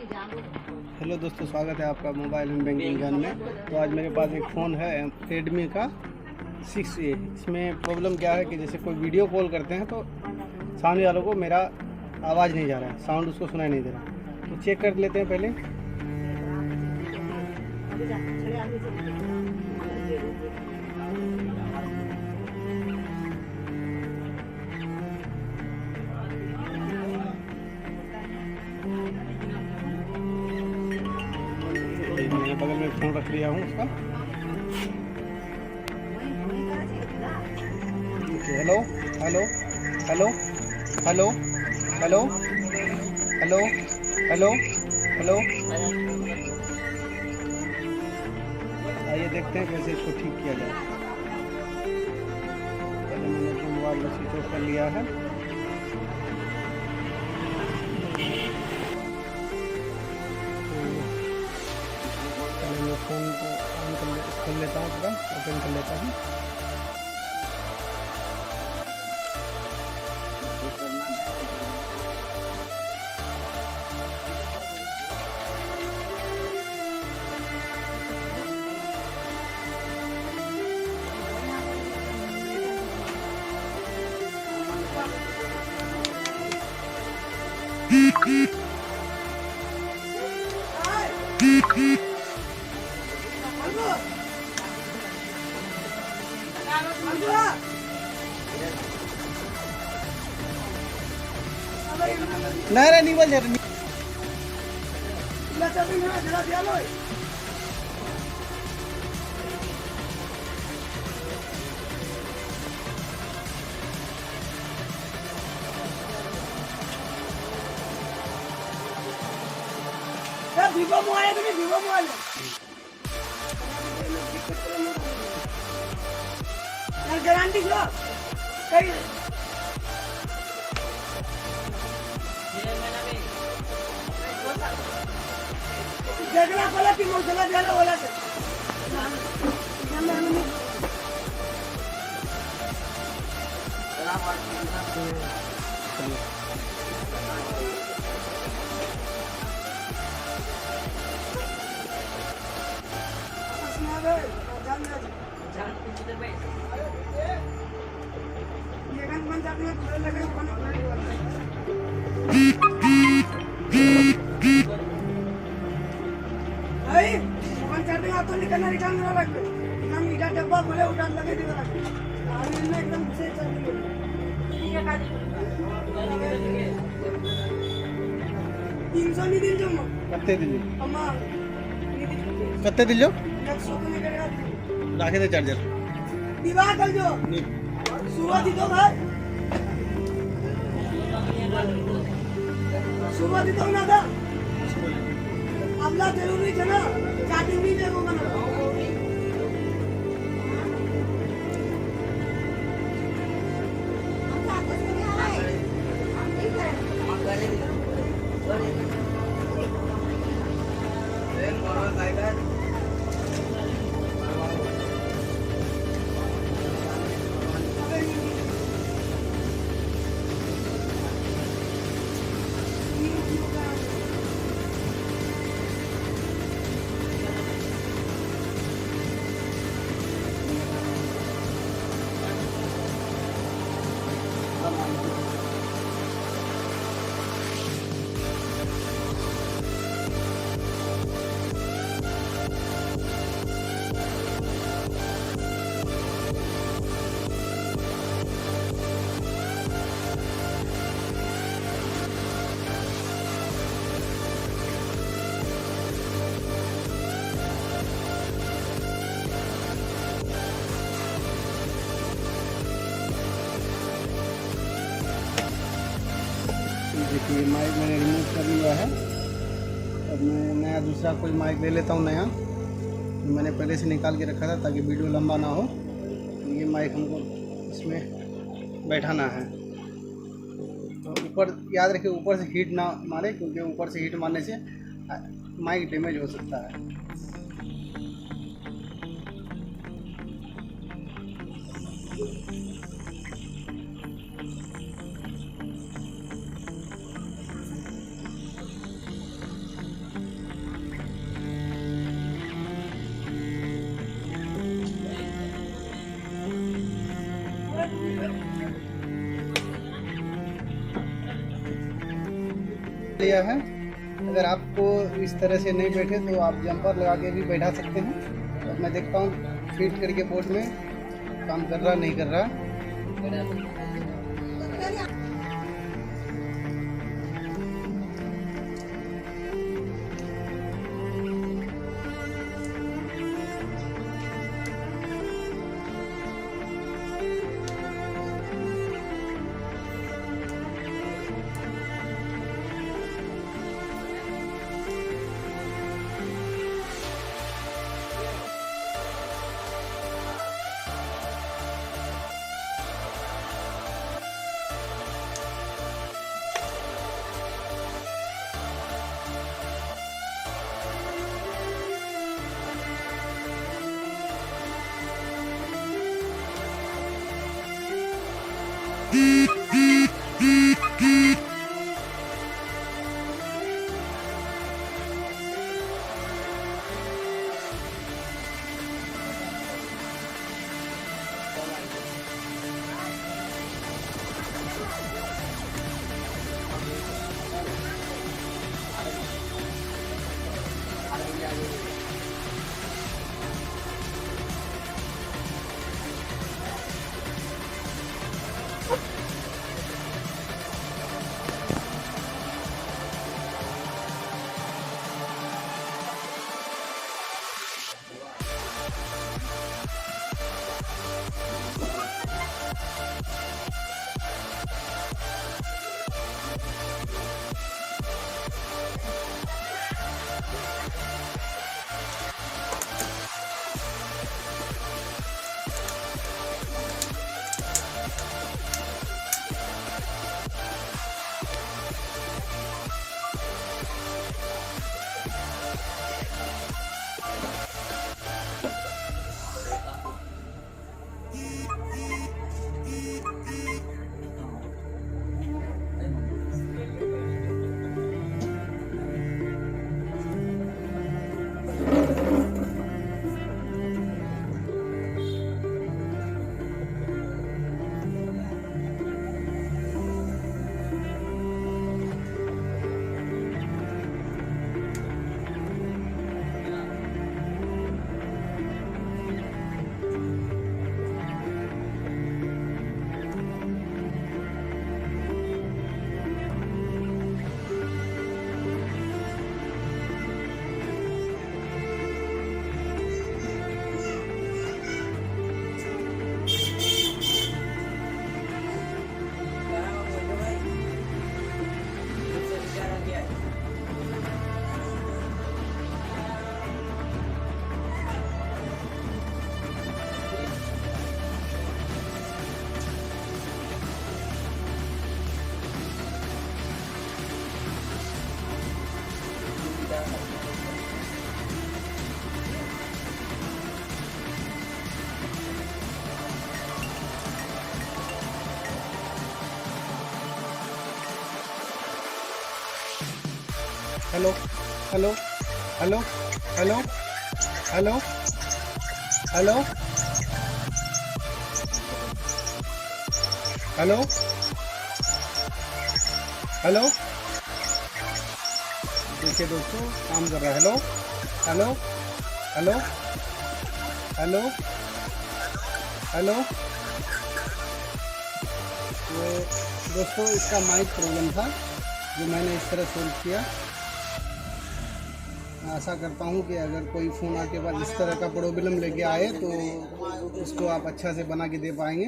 Hello दोस्तों, स्वागत है आपका मोबाइल एंड बैंकिंग ज्ञान में। तो आज मेरे पास एक फ़ोन है रेडमी का 6A। इसमें प्रॉब्लम क्या है कि जैसे कोई वीडियो कॉल करते हैं तो सामने वालों को मेरा आवाज़ नहीं जा रहा है, साउंड उसको सुनाई नहीं दे रहा। तो चेक कर लेते हैं पहले। मैंने बगल में फ़ोन रख लिया हूँ उसका। Hello hello hello hello hello hello hello hello. आइए देखते हैं कैसे इसको ठीक किया जाए। पहले मैंने अपने मोबाइल को स्विच ऑफ कर लिया है। पहले मैं फ़ोन को ऑन कर लेता हूँ, पूरा ओपन कर लेता हूँ। नहीं नहीं बोल नहीं। वीवो मोबाइल है, वीवो मोबाइल है, गारंटी लो कई जगला वाला की मौसला जाला वाला से ये गन बन जाती है तो लगे कोने भाई फोन चार्जिंग आप तो निकालना रख हम इधर डब्बा खोले उठान लगे दे रख आज इनमें एकदम से चल रही है। ठीक है 300 नहीं दिन जो कत्ते दिल्ली अम्मा कत्ते दिल्ली 100 तो नहीं करेगा राखे थे चार्जर विवाह कर जो सुबह दी दो भाई सुबह दी दो ना था अबला जरूरी है ना चार्जिंग भी देखो बना देखिए माइक मैंने रिमूव कर लिया है। अब मैं नया दूसरा कोई माइक ले लेता हूँ नया। मैंने पहले से निकाल के रखा था ताकि वीडियो लंबा ना हो। तो ये माइक हमको इसमें बैठाना है। तो ऊपर याद रखिए, ऊपर से हीट ना मारे, क्योंकि ऊपर से हीट मारने से माइक डैमेज हो सकता है। दिया है। अगर आपको इस तरह से नहीं बैठे तो आप जंपर लगा के भी बैठा सकते हैं। तो मैं देखता हूँ फिट करके बोट में काम कर रहा नहीं कर रहा। Hello hello hello hello hello hello hello hello. देखिए दोस्तों काम कर रहा है। Hello hello hello hello hello. तो दोस्तों इसका माइक प्रॉब्लम था जो मैंने इस तरह सोल्व किया। मैं आशा करता हूँ कि अगर कोई फ़ोन आके बाद इस तरह का प्रॉब्लम लेके आए तो उसको आप अच्छा से बना के दे पाएंगे।